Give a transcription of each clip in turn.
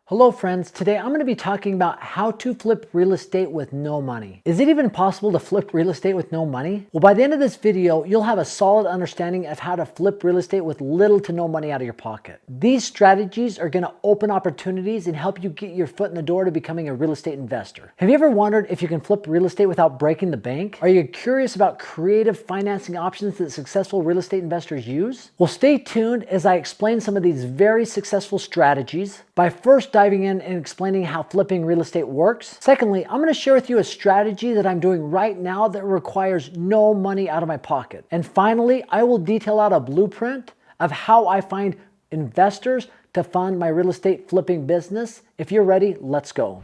Hello friends, today I'm going to be talking about how to flip real estate with no money. Is it even possible to flip real estate with no money? Well, by the end of this video, you'll have a solid understanding of how to flip real estate with little to no money out of your pocket. These strategies are going to open opportunities and help you get your foot in the door to becoming a real estate investor. Have you ever wondered if you can flip real estate without breaking the bank? Are you curious about creative financing options that successful real estate investors use? Well, stay tuned as I explain some of these very successful strategies by first diving in and explaining how flipping real estate works. Secondly, I'm going to share with you a strategy that I'm doing right now that requires no money out of my pocket. And finally, I will detail out a blueprint of how I find investors to fund my real estate flipping business. If you're ready, let's go.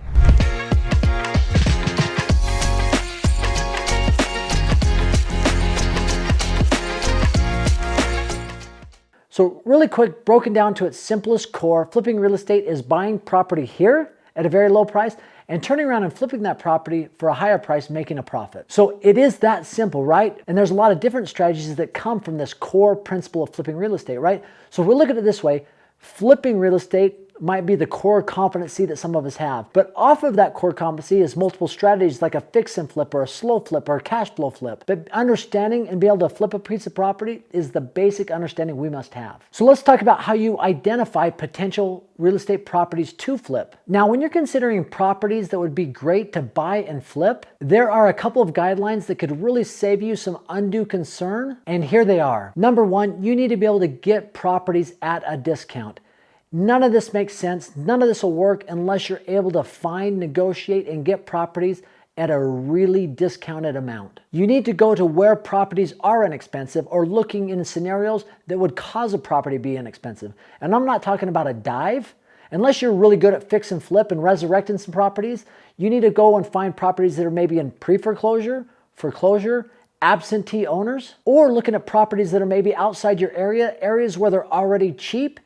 So really quick, broken down to its simplest core, flipping real estate is buying property here at a very low price and turning around and flipping that property for a higher price, making a profit. So it is that simple, right? And there's a lot of different strategies that come from this core principle of flipping real estate, right? So if we look at it this way, flipping real estate might be the core competency that some of us have. But off of that core competency is multiple strategies like a fix and flip or a slow flip or a cash flow flip. But understanding and be able to flip a piece of property is the basic understanding we must have. So let's talk about how you identify potential real estate properties to flip. Now, when you're considering properties that would be great to buy and flip, there are a couple of guidelines that could really save you some undue concern. And here they are. Number one, you need to be able to get properties at a discount. None of this makes sense. None of this will work unless you're able to find, negotiate, and get properties at a really discounted amount. You need to go to where properties are inexpensive or looking in scenarios that would cause a property to be inexpensive. And I'm not talking about a dive. Unless you're really good at fix and flip and resurrecting some properties, you need to go and find properties that are maybe in pre-foreclosure, foreclosure, absentee owners, or looking at properties that are maybe outside your area, areas where they're already cheap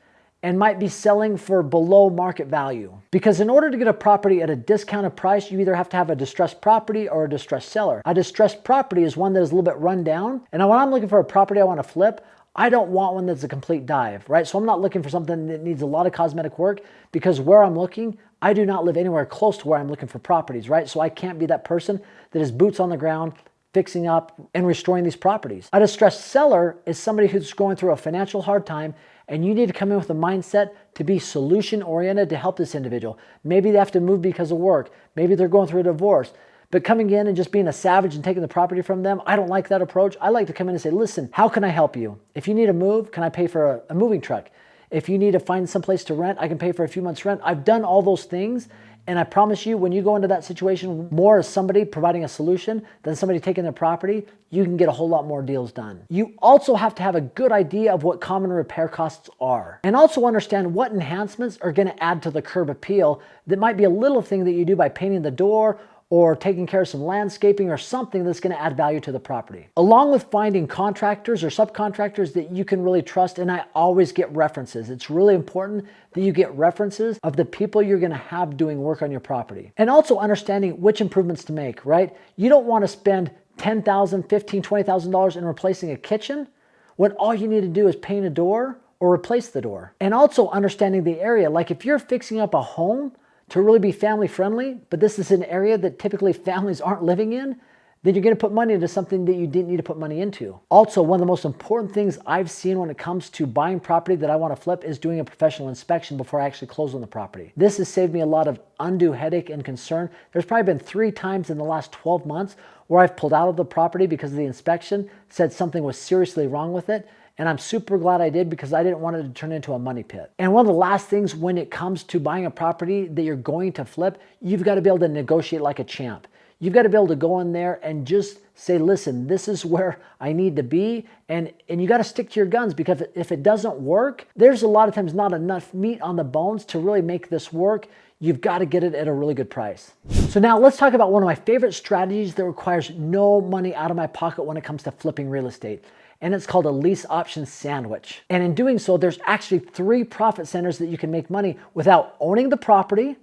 and might be selling for below market value. Because in order to get a property at a discounted price, you either have to have a distressed property or a distressed seller. A distressed property is one that is a little bit run down. And when I'm looking for a property I want to flip, I don't want one that's a complete dive, right? So I'm not looking for something that needs a lot of cosmetic work because where I'm looking, I do not live anywhere close to where I'm looking for properties, right? So I can't be that person that is boots on the ground, fixing up and restoring these properties. A distressed seller is somebody who's going through a financial hard time, and you need to come in with a mindset to be solution-oriented to help this individual. Maybe they have to move because of work. Maybe they're going through a divorce. But coming in and just being a savage and taking the property from them, I don't like that approach. I like to come in and say, listen, how can I help you? If you need a move, can I pay for a moving truck? If you need to find some place to rent, I can pay for a few months' rent. I've done all those things. And I promise you, when you go into that situation more as somebody providing a solution than somebody taking their property, you can get a whole lot more deals done. You also have to have a good idea of what common repair costs are. And also understand what enhancements are going to add to the curb appeal that might be a little thing that you do by painting the door or taking care of some landscaping or something that's going to add value to the property. Along with finding contractors or subcontractors that you can really trust, and I always get references. It's really important that you get references of the people you're going to have doing work on your property. And also understanding which improvements to make, right? You don't want to spend $10,000, $15,000, $20,000 in replacing a kitchen when all you need to do is paint a door or replace the door. And also understanding the area. Like if you're fixing up a home to really be family friendly, but this is an area that typically families aren't living in, then you're going to put money into something that you didn't need to put money into. Also, one of the most important things I've seen when it comes to buying property that I want to flip is doing a professional inspection before I actually close on the property. This has saved me a lot of undue headache and concern. There's probably been 3 times in the last 12 months where I've pulled out of the property because of the inspection, said something was seriously wrong with it. And I'm super glad I did because I didn't want it to turn into a money pit. And one of the last things when it comes to buying a property that you're going to flip, you've got to be able to negotiate like a champ. You've got to be able to go in there and just say, listen, this is where I need to be. And you got to stick to your guns because if it doesn't work, there's a lot of times not enough meat on the bones to really make this work. You've got to get it at a really good price. So now let's talk about one of my favorite strategies that requires no money out of my pocket when it comes to flipping real estate. And it's called a lease option sandwich. And in doing so, there's actually 3 profit centers that you can make money without owning the property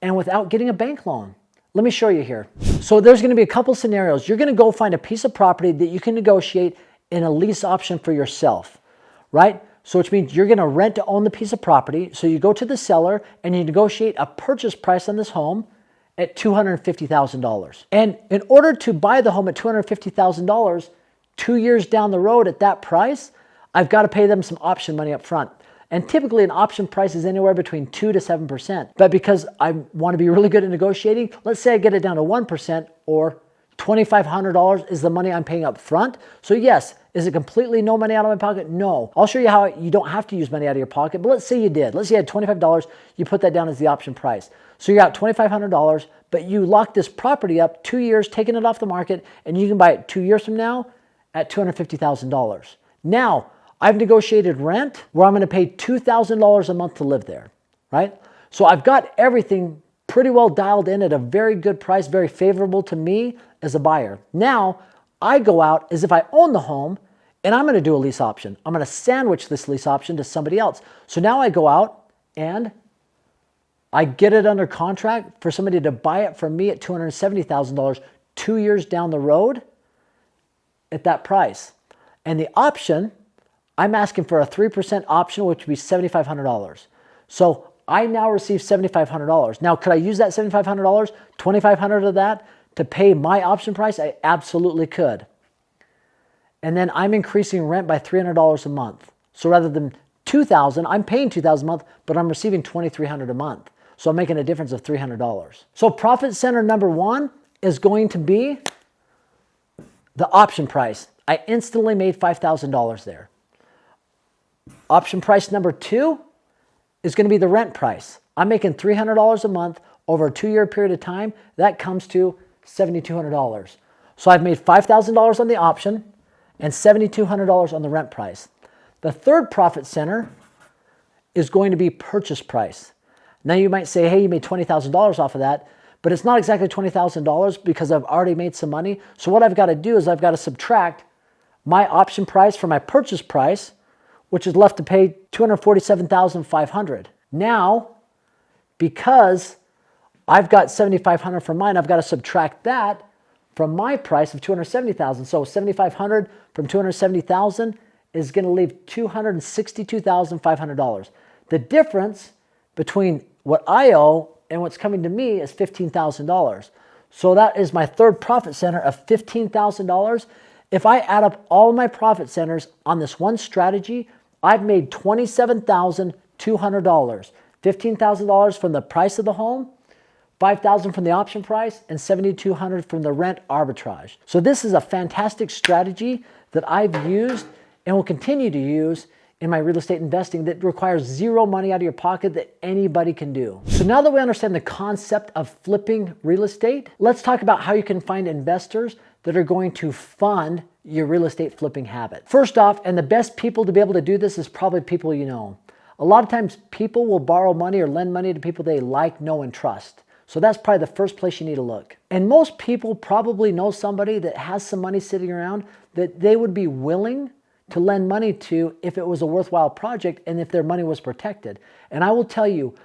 and without getting a bank loan. Let me show you here. So there's going to be a couple scenarios. You're going to go find a piece of property that you can negotiate in a lease option for yourself, right? So which means you're going to rent to own the piece of property. So you go to the seller and you negotiate a purchase price on this home at $250,000. And in order to buy the home at $250,000, 2 years down the road at that price, I've got to pay them some option money up front. And typically an option price is anywhere between 2 to 7%. But because I want to be really good at negotiating, let's say I get it down to 1% or $2,500 is the money I'm paying up front. So yes, is it completely no money out of my pocket? No. I'll show you how you don't have to use money out of your pocket, but let's say you did. Let's say you had $25, you put that down as the option price. So you're out $2,500, but you lock this property up 2 years, taking it off the market, and you can buy it 2 years from now at $250,000. Now, I've negotiated rent where I'm going to pay $2,000 a month to live there, right? So I've got everything pretty well dialed in at a very good price, very favorable to me as a buyer. Now, I go out as if I own the home and I'm going to do a lease option. I'm going to sandwich this lease option to somebody else. So now I go out and I get it under contract for somebody to buy it from me at $270,000 2 years down the road at that price. And the option, I'm asking for a 3% option, which would be $7,500. So I now receive $7,500. Now, could I use that $7,500, $2,500 of that to pay my option price? I absolutely could. And then I'm increasing rent by $300 a month. So rather than $2,000, I'm paying $2,000 a month, but I'm receiving $2,300 a month. So I'm making a difference of $300. So profit center number one is going to be the option price. I instantly made $5,000 there. Option price number two is going to be the rent price. I'm making $300 a month over a 2-year period of time. That comes to $7,200. So I've made $5,000 on the option and $7,200 on the rent price. The third profit center is going to be purchase price. Now you might say, hey, you made $20,000 off of that, but it's not exactly $20,000 because I've already made some money. So what I've got to do is I've got to subtract my option price from my purchase price, which is left to pay $247,500. Now, because I've got $7,500 from mine, I've got to subtract that from my price of $270,000. So $7,500 from $270,000 is going to leave $262,500. The difference between what I owe and what's coming to me is $15,000. So that is my third profit center of $15,000. If I add up all my profit centers on this one strategy, I've made $27,200. $15,000 from the price of the home, $5,000 from the option price, and $7,200 from the rent arbitrage. So this is a fantastic strategy that I've used and will continue to use in my real estate investing that requires zero money out of your pocket that anybody can do. So now that we understand the concept of flipping real estate, let's talk about how you can find investors that are going to fund your real estate flipping habit. First off, and the best people to be able to do this is probably people you know. A lot of times people will borrow money or lend money to people they like, know, and trust. So that's probably the first place you need to look. And most people probably know somebody that has some money sitting around that they would be willing to lend money to if it was a worthwhile project and if their money was protected. And I will tell you,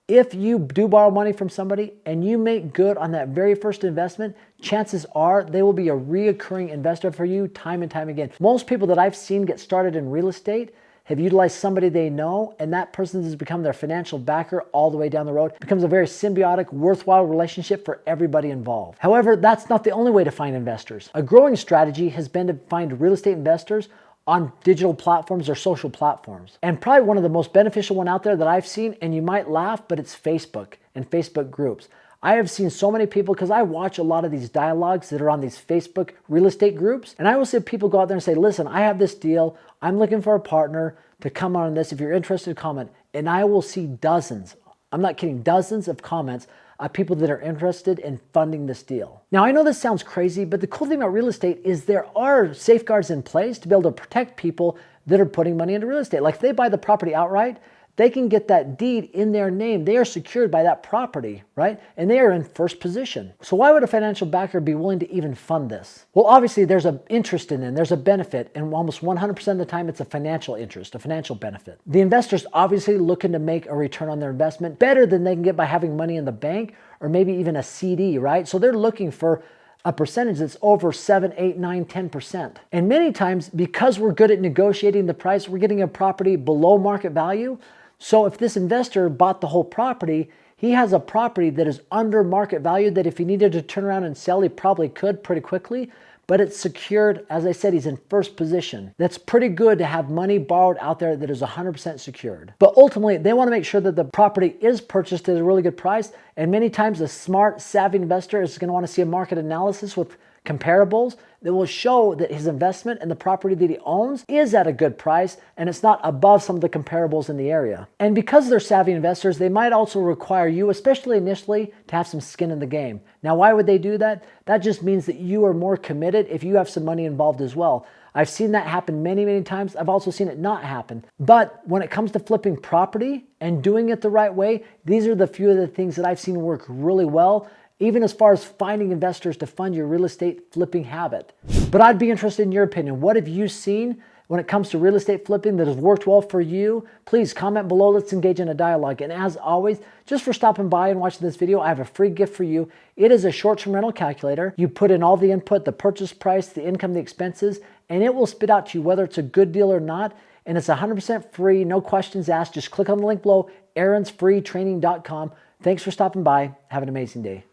if you do borrow money from somebody and you make good on that very first investment, chances are they will be a reoccurring investor for you time and time again. Most people that I've seen get started in real estate have utilized somebody they know, and that person has become their financial backer all the way down the road. It becomes a very symbiotic, worthwhile relationship for everybody involved. However, that's not the only way to find investors. A growing strategy has been to find real estate investors on digital platforms or social platforms. And probably one of the most beneficial one out there that I've seen, and you might laugh, but it's Facebook and Facebook groups. I have seen so many people, because I watch a lot of these dialogues that are on these Facebook real estate groups, and I will see people go out there and say, listen, I have this deal. I'm looking for a partner to come on this. If you're interested, comment. And I will see dozens, I'm not kidding, dozens of comments of people that are interested in funding this deal. Now, I know this sounds crazy, but the cool thing about real estate is there are safeguards in place to be able to protect people that are putting money into real estate. Like if they buy the property outright, they can get that deed in their name. They are secured by that property, right? And they are in first position. So why would a financial backer be willing to even fund this? Well, obviously there's an interest in it, there's a benefit, and almost 100% of the time it's a financial interest, a financial benefit. The investor's obviously looking to make a return on their investment better than they can get by having money in the bank or maybe even a CD, right? So they're looking for a percentage that's over 7, 8, 9, 10%. And many times, because we're good at negotiating the price, we're getting a property below market value. So if this investor bought the whole property, he has a property that is under market value that if he needed to turn around and sell, he probably could pretty quickly. But it's secured. As I said, he's in first position. That's pretty good to have money borrowed out there that is 100% secured. But ultimately, they want to make sure that the property is purchased at a really good price. And many times, a smart, savvy investor is going to want to see a market analysis with comparables that will show that his investment and the property that he owns is at a good price and it's not above some of the comparables in the area. And because they're savvy investors, they might also require you, especially initially, to have some skin in the game. Now, why would they do that? That just means that you are more committed if you have some money involved as well. I've seen that happen many, many times. I've also seen it not happen. But when it comes to flipping property and doing it the right way, these are the few of the things that I've seen work really well, even as far as finding investors to fund your real estate flipping habit. But I'd be interested in your opinion. What have you seen when it comes to real estate flipping that has worked well for you? Please comment below. Let's engage in a dialogue. And as always, just for stopping by and watching this video, I have a free gift for you. It is a short-term rental calculator. You put in all the input, the purchase price, the income, the expenses, and it will spit out to you whether it's a good deal or not. And it's 100% free, no questions asked. Just click on the link below, aaronsfreetraining.com. Thanks for stopping by. Have an amazing day.